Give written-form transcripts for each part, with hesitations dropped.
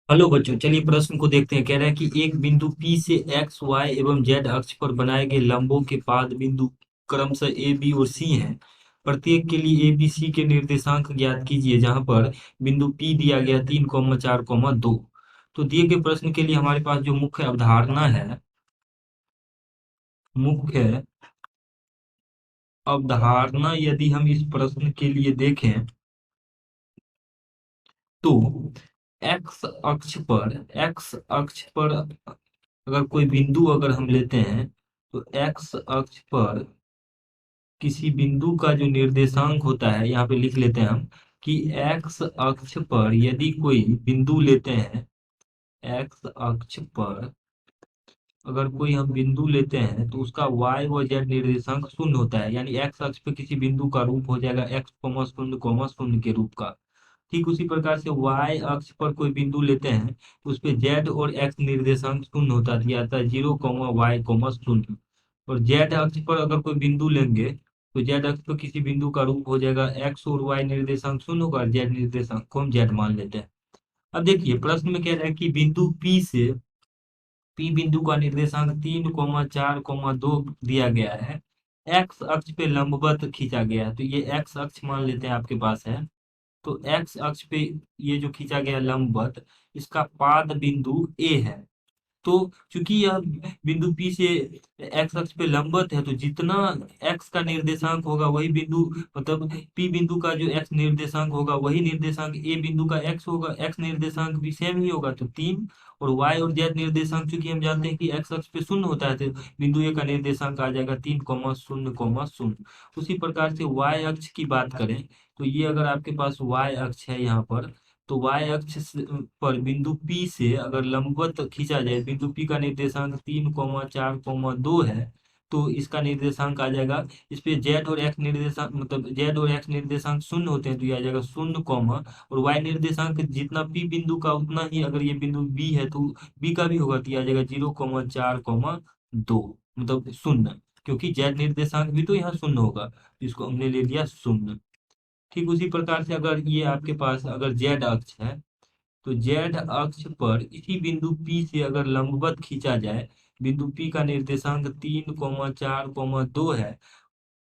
Hello बच्चों, चलिए प्रश्न को देखते हैं। कह रहा है कि एक बिंदु P से एक्स वाई एवं जेड अक्ष पर बनाए गए लंबों के पाद बिंदु क्रमशः ए बी और सी हैं। प्रत्येक के लिए ए बी सी के निर्देशांक ज्ञात कीजिए, जहां पर बिंदु P दिया गया 3,4,2। तो दिए गए प्रश्न के लिए हमारे पास जो मुख्य अवधारणा है, मुख्य अवधारणा यदि हम इस प्रश्न के लिए देखें तो एक्स अक्ष पर अगर कोई बिंदु अगर हम लेते हैं तो एक्स अक्ष पर किसी बिंदु का जो निर्देशांक होता है, यहाँ पे लिख लेते हैं हम कि एक्स अक्ष पर यदि कोई बिंदु लेते हैं, एक्स अक्ष पर अगर कोई हम बिंदु लेते हैं तो उसका वाई व जेड निर्देशांक शून्य होता है। यानी एक्स अक्ष पे किसी बिंदु का रूप हो जाएगा एक्स कोमा शून्य कोमा शून्य के रूप का। ठीक उसी प्रकार से वाई अक्ष पर कोई बिंदु लेते हैं तो उस पे जेड और एक्स निर्देशांक शून्य होता दिया जाता है 0,y,0। और जेड अक्ष पर अगर कोई बिंदु लेंगे तो जेड अक्ष पर किसी बिंदु का रूप हो जाएगा एक्स और वाई निर्देशांक शून्य होगा और जेड निर्देशांक को हम जेड मान लेते हैं। अब देखिए प्रश्न में कह रहा है कि बिंदु पी बिंदु का निर्देशांक 3,4,2 दिया गया है। एक्स अक्ष पे लंबवत खींचा गया है, तो ये एक्स अक्ष मान लेते हैं आपके पास है। तो एक्स अक्ष पे ये जो खींचा गया लंबवत, इसका पाद बिंदु ए है। तो चूंकि यह बिंदु P से एक्स अक्ष पे लंबवत है, तो जितना एक्स का निर्देशांक होगा वही बिंदु, मतलब P बिंदु का जो एक्स निर्देशांक होगा वही निर्देशांक ए बिंदु का एक्स होगा, एक्स निर्देशांक भी सेम ही होगा। तो 3 और वाई और जेड निर्देशांक चूंकि हम जानते हैं कि एक्स अक्ष पे शून्य होता है, तो बिंदु ए का निर्देशांक आ जाएगा 3,0,0,0। उसी प्रकार से वाई अक्ष की बात करें तो ये अगर आपके पास वाई अक्ष है यहाँ पर, तो वाई अक्ष पर बिंदु P से अगर लंबवत खींचा जाए, बिंदु P का निर्देशांक 3,4,2 है, तो इसका निर्देशांक आ जाएगा। इस पे जेड और एक्स निर्देशांक, मतलब जेड और एक्स निर्देशांक शून्य होते हैं, तो ये आ जाएगा शून्य कॉमा, और वाई निर्देशांक जितना P बिंदु का उतना ही, अगर ये बिंदु B है तो B का भी होगा, तो ये आ जाएगा 0,4,2, मतलब शून्य, क्योंकि जेड निर्देशांक भी तो यहाँ शून्य होगा, तो इसको हमने ले लिया शून्य। ठीक उसी प्रकार से अगर ये आपके पास अगर जेड अक्ष है, तो जेड अक्ष पर इसी बिंदु P से अगर लंबवत खींचा जाए, बिंदु P का निर्देशांक 3,4,2 है।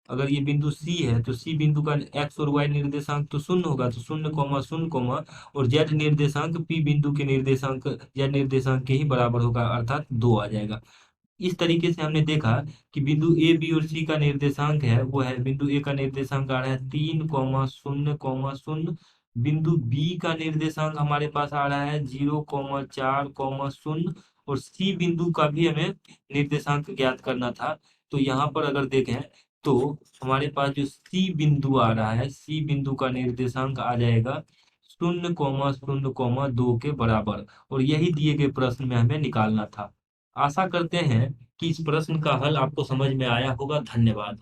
अगर ये बिंदु C है तो C बिंदु का एक्स और वाई निर्देशांक तो शून्य होगा, तो शून्य कोमा शून्य कोमा, और जेड निर्देशांक P बिंदु के निर्देशांक जेड निर्देशांक के ही बराबर होगा, अर्थात 2 आ जाएगा। इस तरीके से हमने देखा कि बिंदु ए बी और सी का निर्देशांक है वो है, बिंदु ए का निर्देशांक आ रहा है 3,0,0,0। बिंदु बी का निर्देशांक हमारे पास आ रहा है 0,4,0। और सी बिंदु का भी हमें निर्देशांक ज्ञात करना था। तो यहाँ पर अगर देखें तो हमारे पास जो सी बिंदु आ रहा है, सी बिंदु का निर्देशांक आ जाएगा 0,0,2 के बराबर। और यही दिए गए प्रश्न में हमें निकालना था। आशा करते हैं कि इस प्रश्न का हल आपको समझ में आया होगा। धन्यवाद।